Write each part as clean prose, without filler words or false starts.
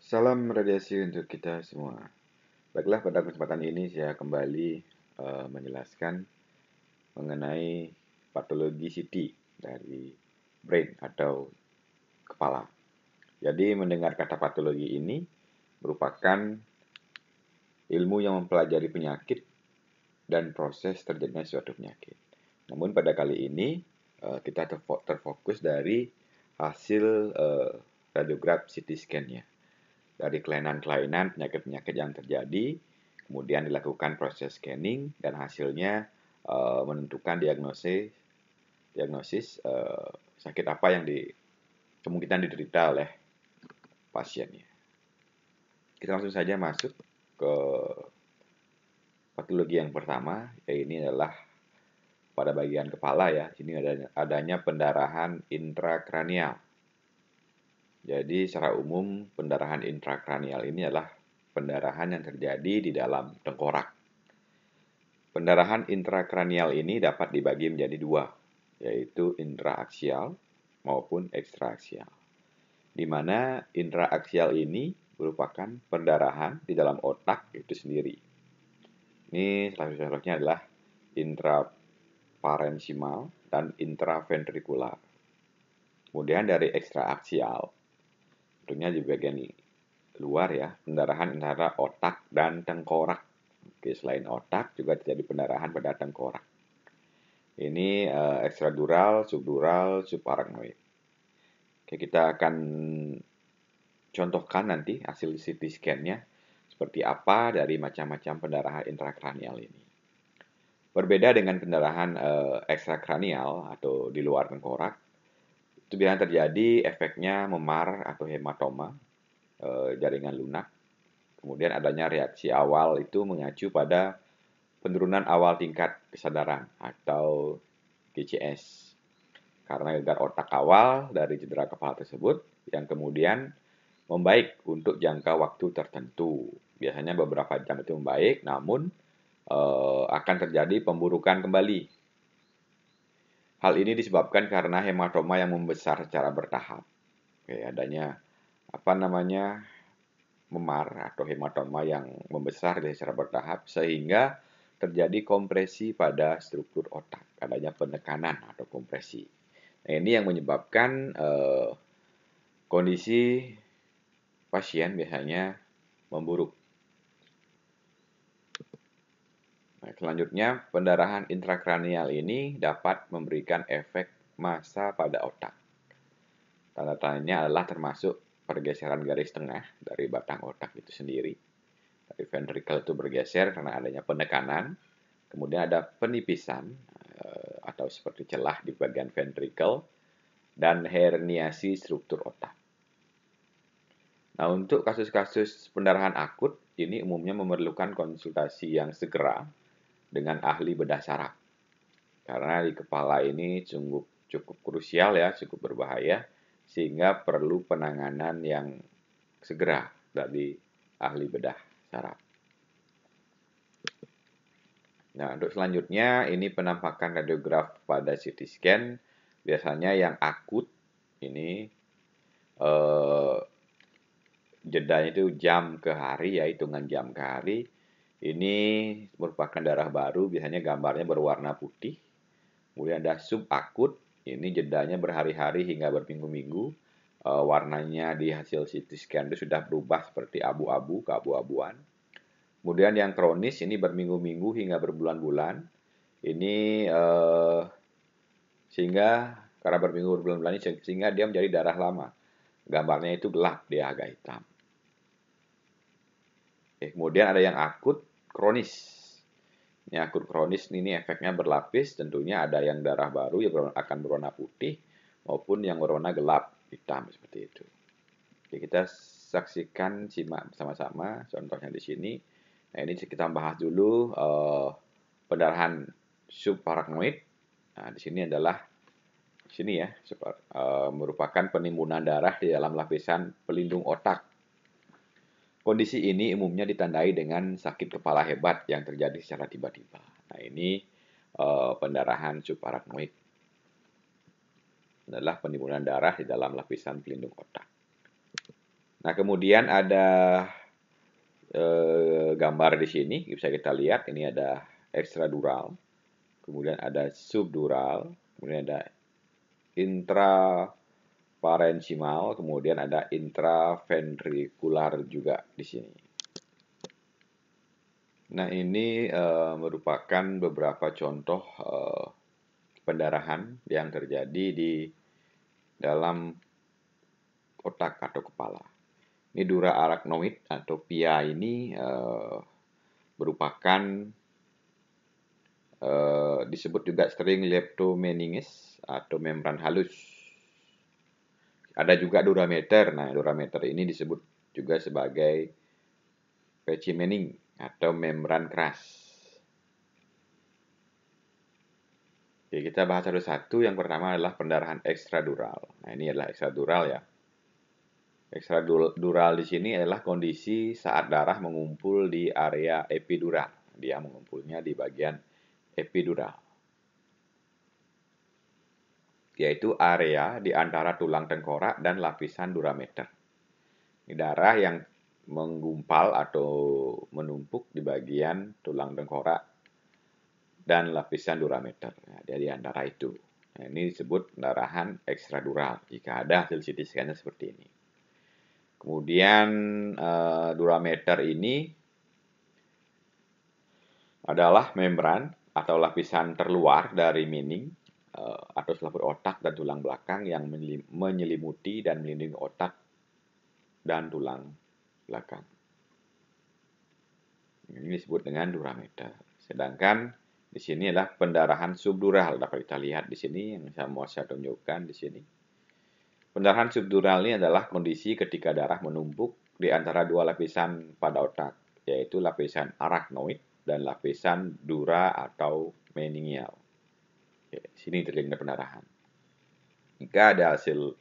Salam radiasi untuk kita semua. Baiklah, pada kesempatan ini saya kembali menjelaskan mengenai patologi CT dari brain atau kepala. Jadi mendengar kata patologi ini merupakan ilmu yang mempelajari penyakit dan proses terjadinya suatu penyakit. Namun pada kali ini kita terfokus dari hasil radiograf CT scan-nya. Dari kelainan-kelainan penyakit-penyakit yang terjadi, kemudian dilakukan proses scanning dan hasilnya menentukan diagnosis sakit apa yang kemungkinan diderita oleh pasiennya. Kita langsung saja masuk ke patologi yang pertama, yaitu ini adalah pada bagian kepala ya. Sini adanya pendarahan intrakranial. Jadi secara umum pendarahan intrakranial ini adalah pendarahan yang terjadi di dalam tengkorak. Pendarahan intrakranial ini dapat dibagi menjadi dua, yaitu intraaksial maupun ekstraaksial. Di mana intraaksial ini merupakan pendarahan di dalam otak itu sendiri. Ini salah satunya adalah intraparensimal dan intraventrikular. Kemudian dari ekstraaksial, tentunya di bagian luar ya, pendarahan antara otak dan tengkorak. Oke, selain otak juga terjadi pendarahan pada tengkorak. Ini ekstradural, subdural, subarachnoid. Oke, kita akan contohkan nanti hasil CT scan-nya seperti apa dari macam-macam pendarahan intrakranial ini. Berbeda dengan pendarahan ekstrakranial atau di luar tengkorak, itu biasanya terjadi efeknya memar atau hematoma, jaringan lunak. Kemudian adanya reaksi awal itu mengacu pada penurunan awal tingkat kesadaran atau GCS. Karena gegar otak awal dari cedera kepala tersebut yang kemudian membaik untuk jangka waktu tertentu. Biasanya beberapa jam itu membaik, namun akan terjadi pemburukan kembali. Hal ini disebabkan karena hematoma yang membesar secara bertahap. Oke, adanya memar atau hematoma yang membesar secara bertahap sehingga terjadi kompresi pada struktur otak, adanya penekanan atau kompresi. Nah, ini yang menyebabkan kondisi pasien biasanya memburuk. Nah, selanjutnya, pendarahan intrakranial ini dapat memberikan efek massa pada otak. Tanda-tandanya adalah termasuk pergeseran garis tengah dari batang otak itu sendiri. Dari ventricle itu bergeser karena adanya penekanan. Kemudian ada penipisan atau seperti celah di bagian ventricle dan herniasi struktur otak. Nah, untuk kasus-kasus pendarahan akut, ini umumnya memerlukan konsultasi yang segera dengan ahli bedah saraf. Karena di kepala ini cukup krusial ya, cukup berbahaya, sehingga perlu penanganan yang segera dari ahli bedah saraf. Nah, untuk selanjutnya ini penampakan radiograf pada CT scan. Biasanya yang akut ini jedanya itu jam ke hari ya, hitungan jam ke hari. Ini merupakan darah baru, biasanya gambarnya berwarna putih. Kemudian ada subakut, ini jedanya berhari-hari hingga berminggu-minggu. Warnanya di hasil CT scan itu sudah berubah seperti abu-abu, keabu-abuan. Kemudian yang kronis ini berminggu-minggu hingga berbulan-bulan. Ini sehingga karena berminggu berbulan-bulan ini sehingga dia menjadi darah lama. Gambarnya itu gelap, dia agak hitam. Kemudian ada yang akut kronis. Ini akut kronis ini efeknya berlapis, tentunya ada yang darah baru yang akan berwarna putih maupun yang berwarna gelap, hitam seperti itu. Oke, kita saksikan, simak bersama-sama contohnya di sini. Nah, ini kita bahas dulu pendarahan subarachnoid. Nah, di sini adalah merupakan penimbunan darah di dalam lapisan pelindung otak. Kondisi ini umumnya ditandai dengan sakit kepala hebat yang terjadi secara tiba-tiba. Nah, ini pendarahan subarachnoid. Adalah penimbunan darah di dalam lapisan pelindung otak. Nah, kemudian ada gambar di sini, bisa kita lihat, ini ada ekstradural, kemudian ada subdural, kemudian ada intraparenchymal, kemudian ada intraventrikular juga di sini. Nah, ini merupakan beberapa contoh pendarahan yang terjadi di dalam otak atau kepala. Ini dura arachnoid atau PIA ini merupakan disebut juga string leptomeninges atau membran halus. Ada juga durameter. Nah, durameter ini disebut juga sebagai pecimening atau membran keras. Oke, kita bahas satu-satu. Yang pertama adalah pendarahan ekstradural. Nah, ini adalah ekstradural ya. Ekstradural di sini adalah kondisi saat darah mengumpul di area epidural. Dia mengumpulnya di bagian epidural, yaitu area di antara tulang tengkorak dan lapisan durameter. Ini darah yang menggumpal atau menumpuk di bagian tulang tengkorak dan lapisan durameter. Nah, dia di antara itu. Nah, ini disebut pendarahan ekstradural jika ada hasil CT scan-nya seperti ini. Kemudian durameter ini adalah membran atau lapisan terluar dari mening atau selaput otak dan tulang belakang yang menyelimuti dan melindungi otak dan tulang belakang. Ini disebut dengan durameter. Sedangkan di sini adalah pendarahan subdural. Dapat kita lihat di sini yang saya tunjukkan di sini. Pendarahan subdural ini adalah kondisi ketika darah menumpuk di antara dua lapisan pada otak, yaitu lapisan arachnoid dan lapisan dura atau meningeal. Oke, sini terjadi pendarahan. Jika ada hasil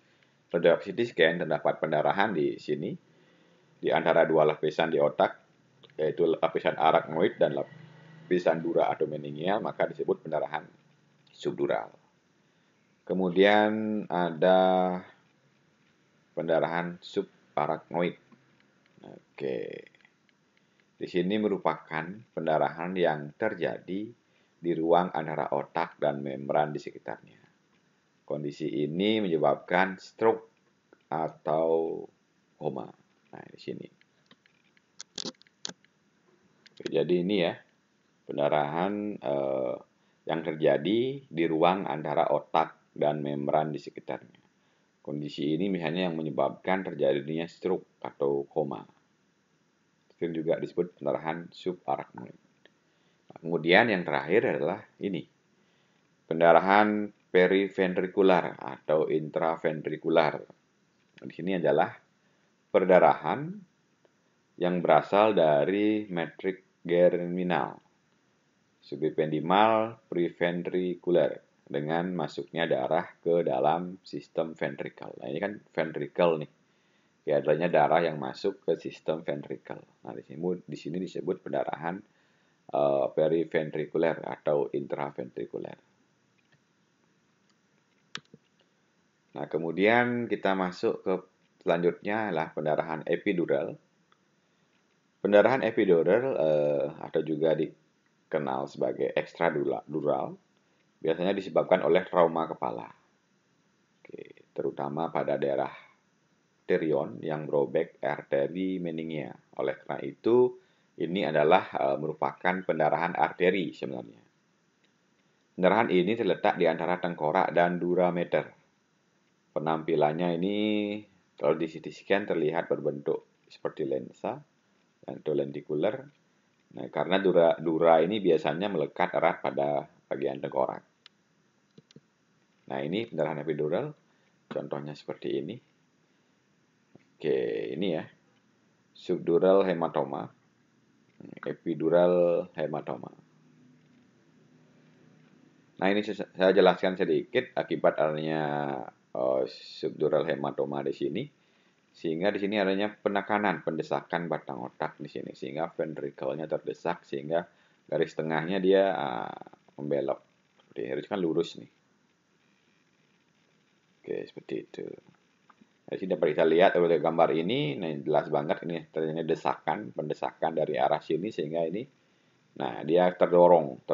CT scan terdapat pendarahan di sini di antara dua lapisan di otak, yaitu lapisan arachnoid dan lapisan dura atau meningeal, maka disebut pendarahan subdural. Kemudian ada pendarahan subarachnoid. Oke. Di sini merupakan pendarahan yang terjadi di ruang antara otak dan membran di sekitarnya. Kondisi ini menyebabkan stroke atau koma. Nah, di sini. Jadi ini ya, pendarahan yang terjadi di ruang antara otak dan membran di sekitarnya. Kondisi ini misalnya yang menyebabkan terjadinya stroke atau koma. Itu juga disebut pendarahan subarachnoid. Nah, kemudian yang terakhir adalah ini, pendarahan periventrikular atau intraventrikular. Di sini adalah perdarahan yang berasal dari metrik germinal, subependymal, preventrikular, dengan masuknya darah ke dalam sistem ventrikel. Nah, ini kan ventrikel nih. Ya, adanya darah yang masuk ke sistem ventrikel. Nah, di sini disebut pendarahan periventrikuler atau intraventrikuler. Nah, kemudian kita masuk ke selanjutnya adalah pendarahan epidural. Pendarahan epidural atau juga dikenal sebagai ekstradural biasanya disebabkan oleh trauma kepala. Oke, terutama pada daerah arterion yang merobek arteri meningea. Oleh karena itu, ini adalah merupakan pendarahan arteri sebenarnya. Pendarahan ini terletak di antara tengkorak dan durameter. Penampilannya ini kalau di CT scan terlihat berbentuk seperti lensa atau lentikuler. Nah, karena dura ini biasanya melekat erat pada bagian tengkorak. Nah, ini pendarahan epidural. Contohnya seperti ini. Oke, ini ya. Subdural hematoma, epidural hematoma. Nah, ini saya jelaskan sedikit akibat adanya subdural hematoma di sini. Sehingga di sini adanya penekanan, pendesakan batang otak di sini. Sehingga ventrikelnya terdesak, sehingga garis tengahnya dia membelok. Seperti ini, harus kan lurus nih. Oke, seperti itu. Di sini dapat kita lihat oleh gambar ini, nah jelas banget ini terjadi pendesakan dari arah sini sehingga ini, nah dia terdorong,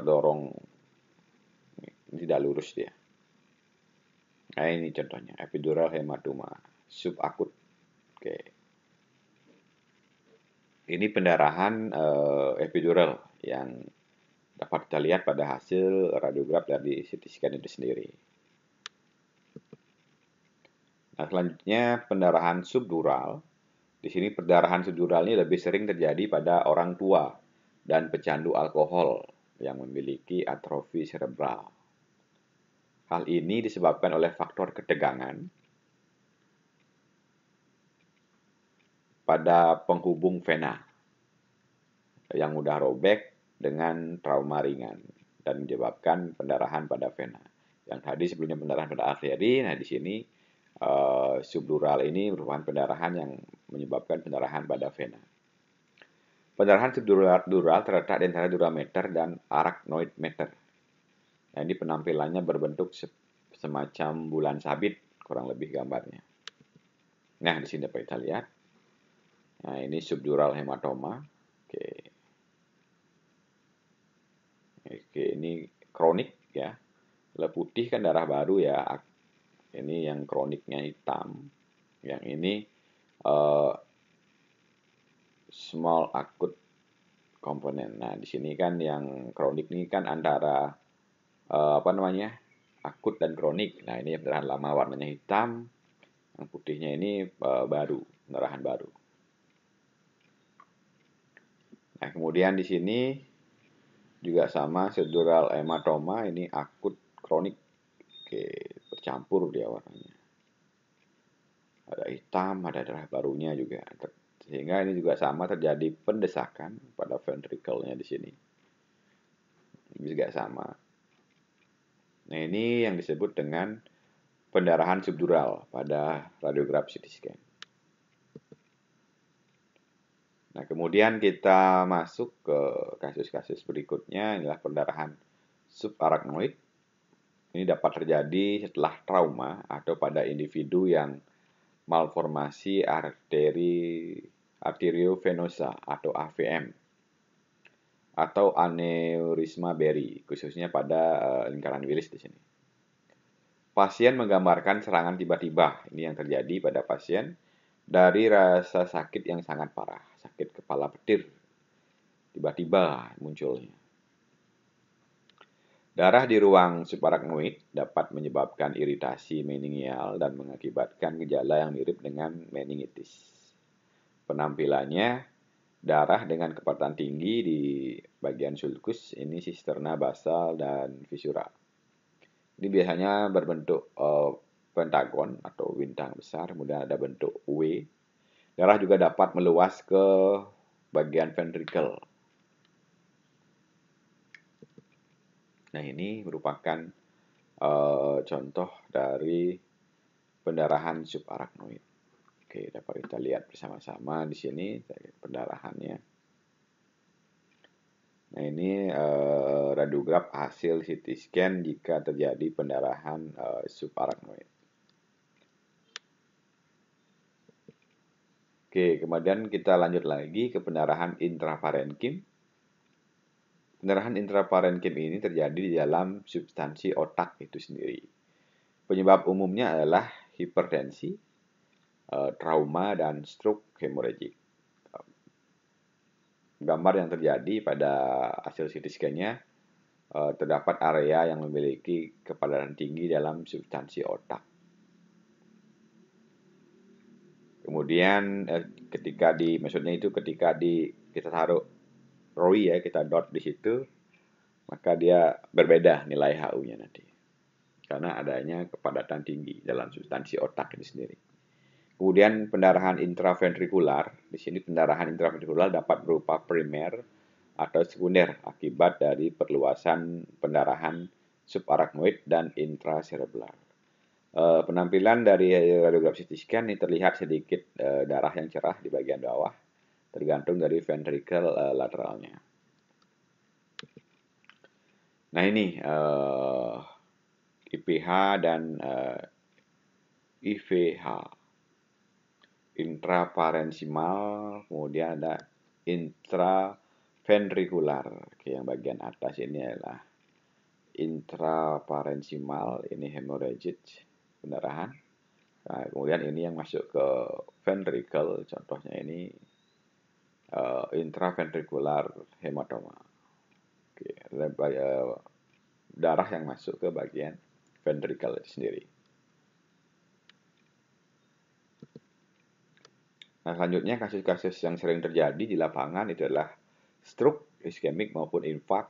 tidak lurus dia. Nah ini contohnya epidural hematoma subakut. Oke, ini pendarahan epidural yang dapat kita lihat pada hasil radiograf dari CT scan itu sendiri. Nah, selanjutnya pendarahan subdural. Di sini pendarahan subdural ini lebih sering terjadi pada orang tua dan pecandu alkohol yang memiliki atrofi serebral. Hal ini disebabkan oleh faktor ketegangan pada penghubung vena yang mudah robek dengan trauma ringan dan menyebabkan pendarahan pada vena. Yang tadi sebelumnya pendarahan pada arteri, nah di sini subdural ini merupakan pendarahan yang menyebabkan pendarahan pada vena. Pendarahan subdural terletak di antara durameter dan arachnoid meter. Nah, ini penampilannya berbentuk semacam bulan sabit, kurang lebih gambarnya. Nah, di sini dapat kita lihat. Nah, ini subdural hematoma. Oke. Oke, ini kronik ya. Kalau putih kan darah baru ya. Ini yang kroniknya hitam. Yang ini small acute komponen. Nah, di sini kan yang kronik ini kan antara akut dan kronik. Nah, ini pendarahan lama warnanya hitam, yang putihnya ini baru, pendarahan baru. Nah, kemudian di sini juga sama subdural hematoma, ini akut kronik. Oke, bercampur dia warnanya. Ada hitam, ada darah barunya juga. Sehingga ini juga sama terjadi pendesakan pada ventricle-nya di sini. Ini juga sama. Nah, ini yang disebut dengan pendarahan subdural pada radiograf CT scan. Nah, kemudian kita masuk ke kasus-kasus berikutnya, inilah pendarahan subarachnoid. Ini dapat terjadi setelah trauma atau pada individu yang malformasi arteriovenosa atau AVM atau aneurisma Berry, khususnya pada lingkaran Willis di sini. Pasien menggambarkan serangan tiba-tiba, ini yang terjadi pada pasien dari rasa sakit yang sangat parah, sakit kepala petir, tiba-tiba munculnya. Darah di ruang subarachnoid dapat menyebabkan iritasi meningial dan mengakibatkan gejala yang mirip dengan meningitis. Penampilannya, darah dengan kecepatan tinggi di bagian sulcus, ini sisterna basal dan visura. Ini biasanya berbentuk pentagon atau bintang besar, kemudian ada bentuk W. Darah juga dapat meluas ke bagian ventricle. Nah, ini merupakan contoh dari pendarahan subarachnoid. Oke, dapat kita lihat bersama-sama di sini pendarahannya. Nah, ini radiograf hasil CT scan jika terjadi pendarahan subarachnoid. Oke, kemudian kita lanjut lagi ke pendarahan intraparenkim. Pendarahan intraparenkim ini terjadi di dalam substansi otak itu sendiri. Penyebab umumnya adalah hipertensi, trauma, dan stroke hemorrhagic. Gambar yang terjadi pada hasil CT scan-nya terdapat area yang memiliki kepadatan tinggi dalam substansi otak. Kemudian ketika kita taruh ROI ya, kita dot di situ, maka dia berbeda nilai HU-nya nanti. Karena adanya kepadatan tinggi dalam substansi otak itu sendiri. Kemudian pendarahan intraventrikular, di sini pendarahan intraventrikular dapat berupa primer atau sekunder akibat dari perluasan pendarahan subarachnoid dan intracerebral. Penampilan dari radiograf CT scan ini terlihat sedikit darah yang cerah di bagian bawah, tergantung dari ventricle lateralnya. Nah, ini IPH dan IVH. intraparensimal, kemudian ada intraventrikular. Oke, yang bagian atas ini adalah intraparensimal, ini hemorrhagic, pendarahan. Nah, kemudian ini yang masuk ke ventricle, contohnya ini intraventrikular hematoma. Oke, darah yang masuk ke bagian ventricle itu sendiri. Nah, selanjutnya kasus-kasus yang sering terjadi di lapangan itu adalah stroke iskemik maupun infark.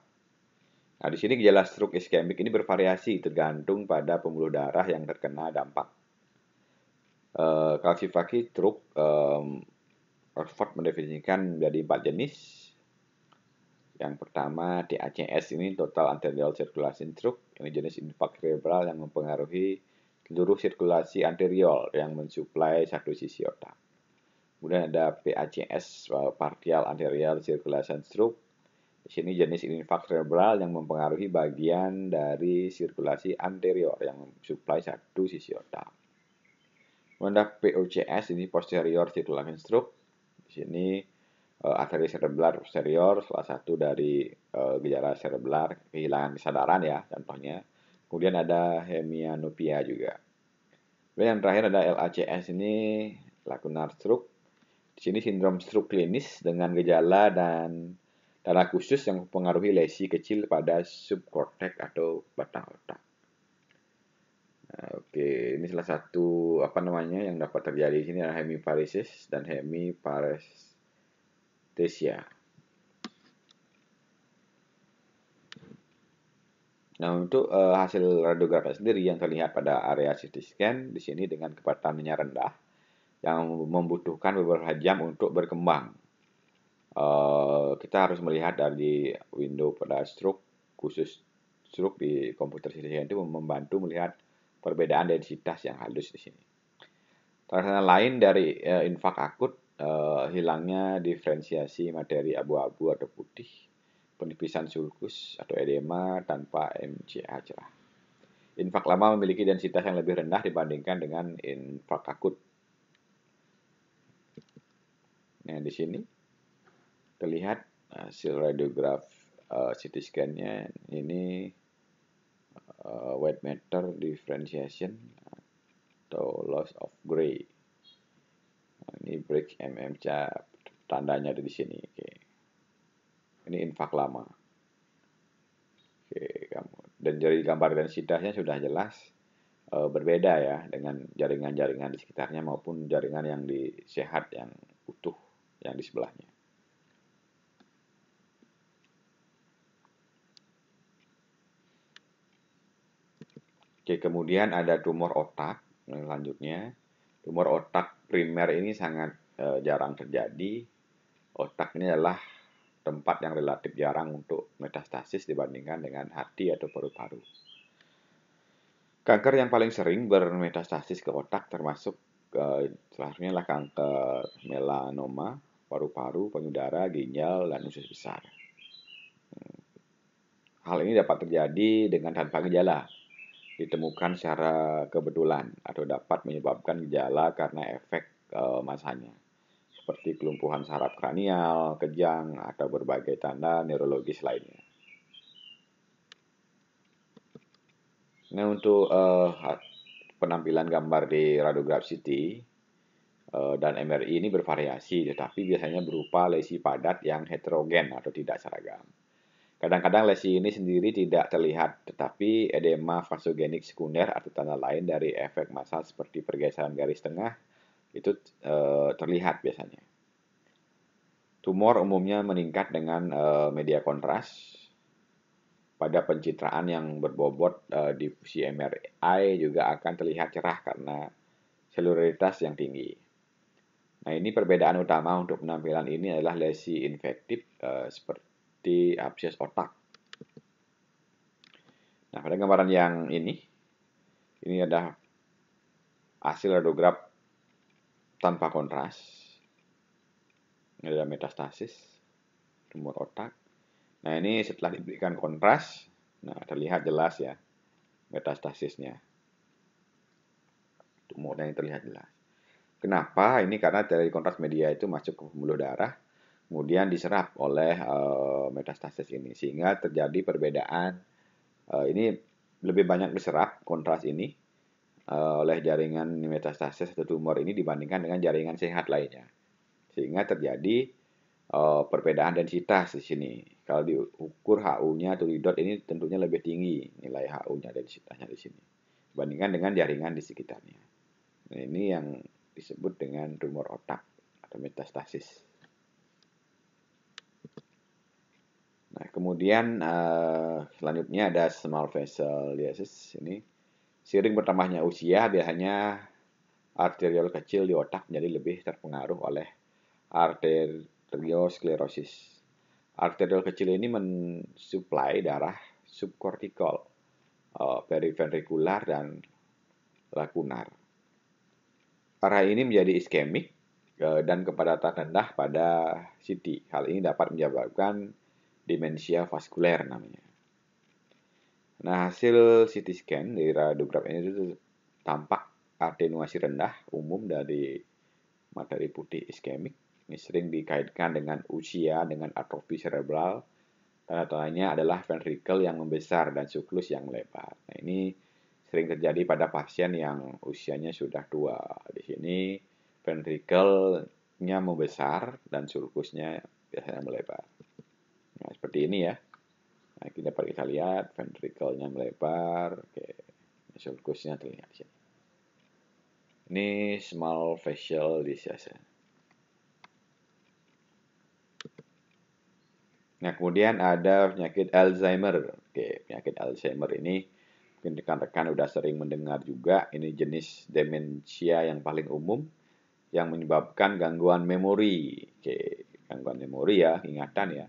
Nah, di sini gejala stroke iskemik ini bervariasi tergantung pada pembuluh darah yang terkena dampak. Klasifikasi stroke, Oxford mendefinisikan menjadi 4 jenis. Yang pertama TACS, ini total arterial circulation stroke. Ini jenis infark cerebral yang mempengaruhi seluruh sirkulasi anterior yang mensuplai satu sisi otak. Kemudian ada PACS, partial anterior circulation stroke. Di sini jenis infark cerebral yang mempengaruhi bagian dari sirkulasi anterior yang mensuplai satu sisi otak. Kemudian ada POCS, ini posterior circulation stroke. Di sini arteri cerebral posterior, salah satu dari gejala cerebral, kehilangan kesadaran ya contohnya. Kemudian ada hemianopia juga. Kemudian yang terakhir ada LACS, ini lacunar stroke. Di sini sindrom stroke klinis dengan gejala dan darah khusus yang mempengaruhi lesi kecil pada subkorteks atau batang otak. Nah, oke, ini salah satu yang dapat terjadi di sini adalah hemiparesis dan hemiparesthesia. Nah, untuk hasil radiografi sendiri yang terlihat pada area CT scan di sini dengan kepadatannya rendah yang membutuhkan beberapa jam untuk berkembang. Kita harus melihat dari window pada stroke, khusus stroke di komputer CT scan itu membantu melihat perbedaan densitas yang halus di sini. Tanda lain dari infark akut, hilangnya diferensiasi materi abu-abu atau putih, penipisan sulcus atau edema tanpa MCA cerah. Infark lama memiliki densitas yang lebih rendah dibandingkan dengan infark akut. Nah, di sini terlihat hasil radiograf CT scan-nya ini white matter differentiation atau loss of gray. Nah, ini break MMCA, tandanya ada di sini. Oke. Ini infark lama. Oke, dan dari gambar densitasnya sudah jelas berbeda ya dengan jaringan-jaringan di sekitarnya maupun jaringan yang sehat yang utuh yang di sebelahnya. Oke, kemudian ada tumor otak. Selanjutnya, tumor otak primer ini sangat jarang terjadi. Otak ini adalah tempat yang relatif jarang untuk metastasis dibandingkan dengan hati atau paru-paru. Kanker yang paling sering bermetastasis ke otak termasuk salah satunya adalah kanker melanoma, paru-paru, payudara, ginjal, dan usus besar. Hal ini dapat terjadi dengan tanpa gejala, ditemukan secara kebetulan, atau dapat menyebabkan gejala karena efek masanya, seperti kelumpuhan saraf kranial, kejang, atau berbagai tanda neurologis lainnya. Nah, untuk penampilan gambar di radiograf CT dan MRI ini bervariasi, tetapi biasanya berupa lesi padat yang heterogen atau tidak seragam. Kadang-kadang lesi ini sendiri tidak terlihat, tetapi edema vasogenik sekunder atau tanda lain dari efek massal seperti pergeseran garis tengah itu terlihat biasanya. Tumor umumnya meningkat dengan media kontras. Pada pencitraan yang berbobot difusi MRI juga akan terlihat cerah karena selularitas yang tinggi. Nah, ini perbedaan utama untuk penampilan ini adalah lesi infektif seperti abses otak. Nah, pada gambaran yang ini ada hasil radiograf tanpa kontras. Ini ada metastasis tumor otak. Nah, ini setelah diberikan kontras, nah terlihat jelas ya metastasisnya. Tumornya yang terlihat jelas. Kenapa? Ini karena dari kontras media itu masuk ke pembuluh darah, kemudian diserap oleh metastasis ini, sehingga terjadi perbedaan. Ini lebih banyak diserap kontras ini oleh jaringan metastasis atau tumor ini dibandingkan dengan jaringan sehat lainnya, sehingga terjadi perbedaan densitas di sini. Kalau diukur HU-nya atau di dot ini tentunya lebih tinggi nilai HU-nya densitasnya di sini dibandingkan dengan jaringan di sekitarnya. Nah, ini yang disebut dengan tumor otak atau metastasis. Nah, kemudian selanjutnya ada small vessel disease. Ini seiring bertambahnya usia, biasanya arteriol kecil di otak menjadi lebih terpengaruh oleh arteriosklerosis. Arteriol kecil ini mensuplai darah subkortikal, periventrikular, dan lakunar. Arah ini menjadi iskemik dan kepadatan rendah pada CT. Hal ini dapat menyebabkan demensia vaskuler namanya. Nah, hasil CT scan dari radiograf ini itu tampak atenuasi rendah umum dari materi putih iskemik. Ini sering dikaitkan dengan usia, dengan atrofi cerebral. Tanda-tandanya adalah ventrikel yang membesar dan siklus yang melebar. Nah, ini sering terjadi pada pasien yang usianya sudah tua. Di sini ventrikelnya membesar dan sulkusnya biasanya melebar. Nah, seperti ini ya. Nah, dapat kita lihat ventrikelnya melebar. Oke, sulkusnya terlihat di sini. Ini small facial disease. Nah, kemudian ada penyakit Alzheimer. Oke, penyakit Alzheimer ini mungkin rekan-rekan udah sering mendengar juga. Ini jenis demensia yang paling umum yang menyebabkan gangguan memori. Oke, gangguan memori ya, ingatan ya.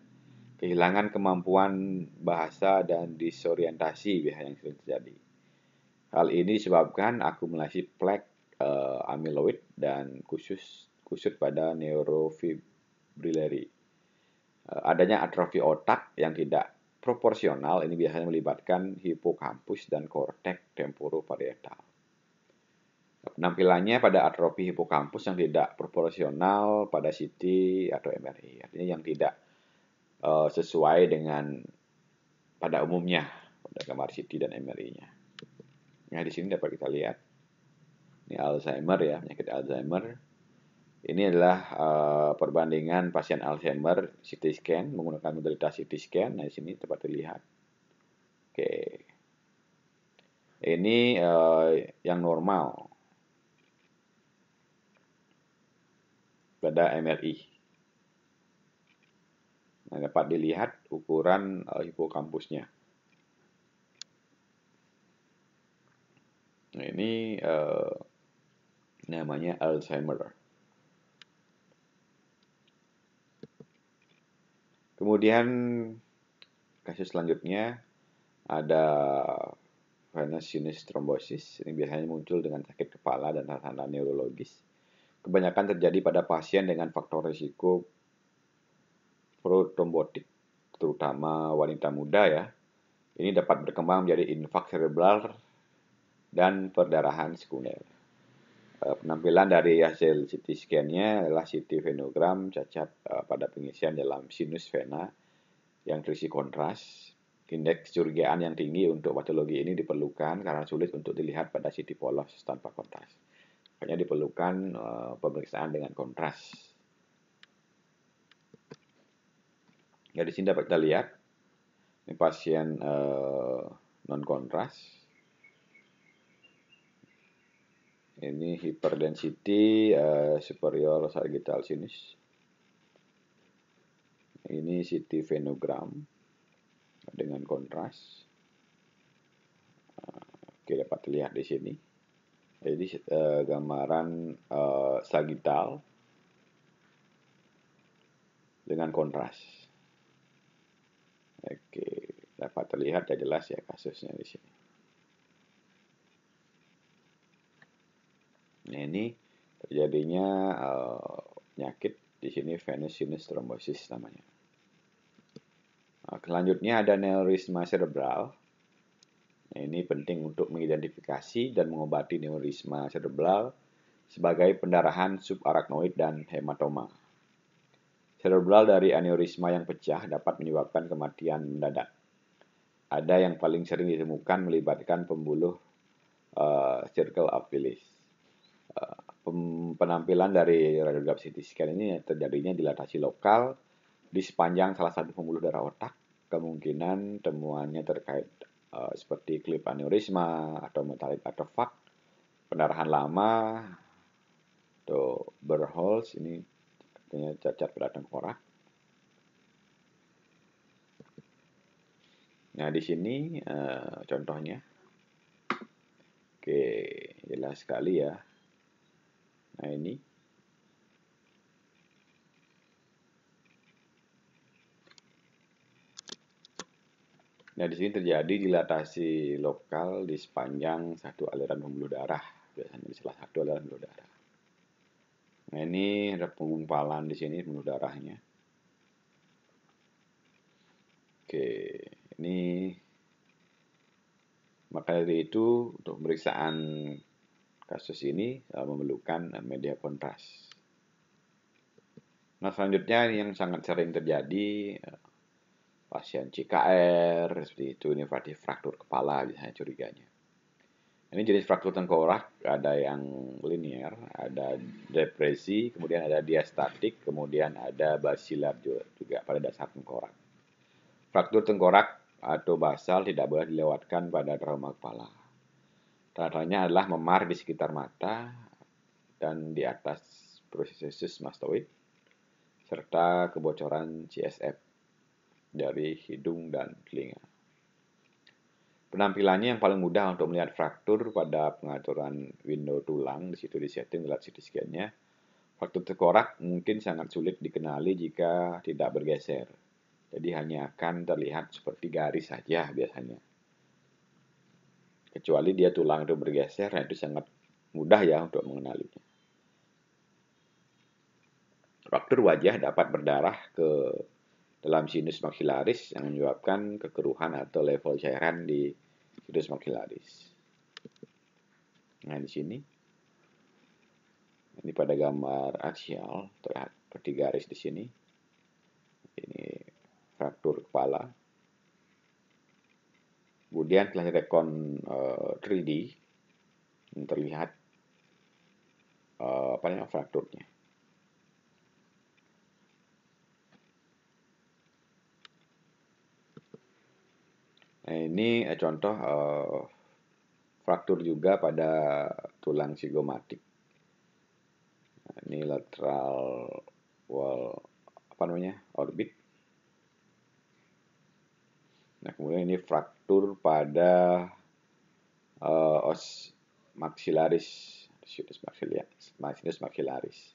Kehilangan kemampuan bahasa dan disorientasi biasanya yang sering terjadi. Hal ini disebabkan akumulasi plak amyloid dan kusut pada neurofibrillary. Adanya atrofi otak yang tidak proporsional ini biasanya melibatkan hipokampus dan korteks temporoparietal. Penampilannya pada atrofi hipokampus yang tidak proporsional pada CT atau MRI, artinya yang tidak sesuai dengan pada umumnya pada gambar CT dan MRI-nya. Nah, di sini dapat kita lihat ini Alzheimer ya, penyakit Alzheimer. Ini adalah perbandingan pasien Alzheimer CT scan menggunakan modalitas CT scan. Nah, di sini dapat dilihat. Oke. Ini yang normal pada MRI. Nah, dapat dilihat ukuran hipokampusnya. Nah, ini namanya Alzheimer. Kemudian kasus selanjutnya ada venous sinus thrombosis. Ini biasanya muncul dengan sakit kepala dan tanda neurologis. Kebanyakan terjadi pada pasien dengan faktor risiko protrombotik, terutama wanita muda ya. Ini dapat berkembang menjadi infak cerebral dan perdarahan sekunder. Penampilan dari hasil CT scan-nya adalah CT venogram cacat pada pengisian dalam sinus vena yang terisi kontras. Indeks kecurigaan yang tinggi untuk patologi ini diperlukan karena sulit untuk dilihat pada CT polos tanpa kontras. Makanya diperlukan pemeriksaan dengan kontras. Ya, di sini dapat kita lihat ini pasien non kontras. Ini hyperdensity superior sagittal sinus. Ini CT venogram dengan kontras. Oke, dapat dilihat di sini. Jadi gambaran sagittal dengan kontras. Oke, dapat terlihat ya jelas ya kasusnya di sini. Nah, ini terjadinya penyakit di sini venous sinus thrombosis namanya. Nah, selanjutnya ada neurisma cerebral. Nah, ini penting untuk mengidentifikasi dan mengobati neurisma cerebral sebagai pendarahan subarachnoid dan hematoma. Cerebral dari aneurisma yang pecah dapat menyebabkan kematian mendadak. Ada yang paling sering ditemukan melibatkan pembuluh circle of Willis. Penampilan dari radiograf CT scan ini terjadinya dilatasi lokal di sepanjang salah satu pembuluh darah otak. Kemungkinan temuannya terkait seperti klip aneurisma atau metallic artifact, pendarahan lama, atau burr holes, ini artinya cacat pada tengkorak. Nah, di sini contohnya. Oke, jelas sekali ya. Nah, ini. Nah, di sini terjadi dilatasi lokal di sepanjang satu aliran pembuluh darah, biasanya di salah satu aliran pembuluh darah. Nah, ini ada penggumpalan di sini pembuluh darahnya. Oke, ini maka dari itu untuk pemeriksaan kasus ini memerlukan media kontras. Nah, selanjutnya yang sangat sering terjadi pasien CKR seperti itu, ini berarti fraktur kepala biasanya curiganya. Ini jenis fraktur tengkorak, ada yang linear, ada depresi, kemudian ada diastatik, kemudian ada basilar juga pada dasar tengkorak. Fraktur tengkorak atau basal tidak boleh dilewatkan pada trauma kepala. Tanda-tandanya adalah memar di sekitar mata dan di atas processus mastoid, serta kebocoran CSF dari hidung dan telinga. Penampilannya yang paling mudah untuk melihat fraktur pada pengaturan window tulang, di situ disetting lewat CT scan-nya. Fraktur tengkorak mungkin sangat sulit dikenali jika tidak bergeser. Jadi hanya akan terlihat seperti garis saja biasanya. Kecuali dia tulang itu bergeser, nah itu sangat mudah ya untuk mengenalinya. Fraktur wajah dapat berdarah ke dalam sinus maxillaris yang menyebabkan kekeruhan atau level cairan di sinus maxillaris. Nah, di sini ini pada gambar aksial terlihat seperti garis di sini. Ini fraktur kepala. Kemudian setelah rekon 3D terlihat frakturnya. Nah, ini contoh fraktur juga pada tulang sigomatik. Nah, ini lateral wall orbit. Nah, kemudian ini fraktur pada os maxillaris, sinus maxillaris.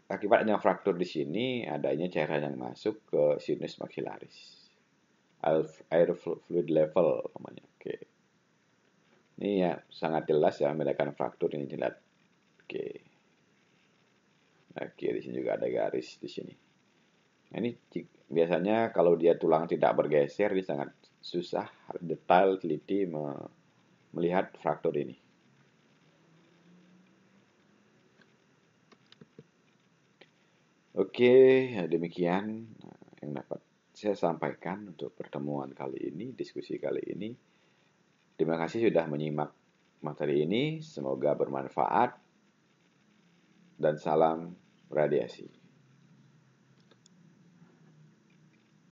Akibatnya fraktur di sini adanya cairan yang masuk ke sinus maxillaris. Air fluid level namanya. Oke. Ini ya sangat jelas ya membedakan fraktur ini jelas. Oke. Oke, di sini juga ada garis di sini. Nah, ini biasanya kalau dia tulang tidak bergeser, dia sangat susah, detail, teliti melihat fraktur ini. Oke, demikian yang dapat saya sampaikan untuk pertemuan kali ini, diskusi kali ini. Terima kasih sudah menyimak materi ini, semoga bermanfaat dan salam radiasi.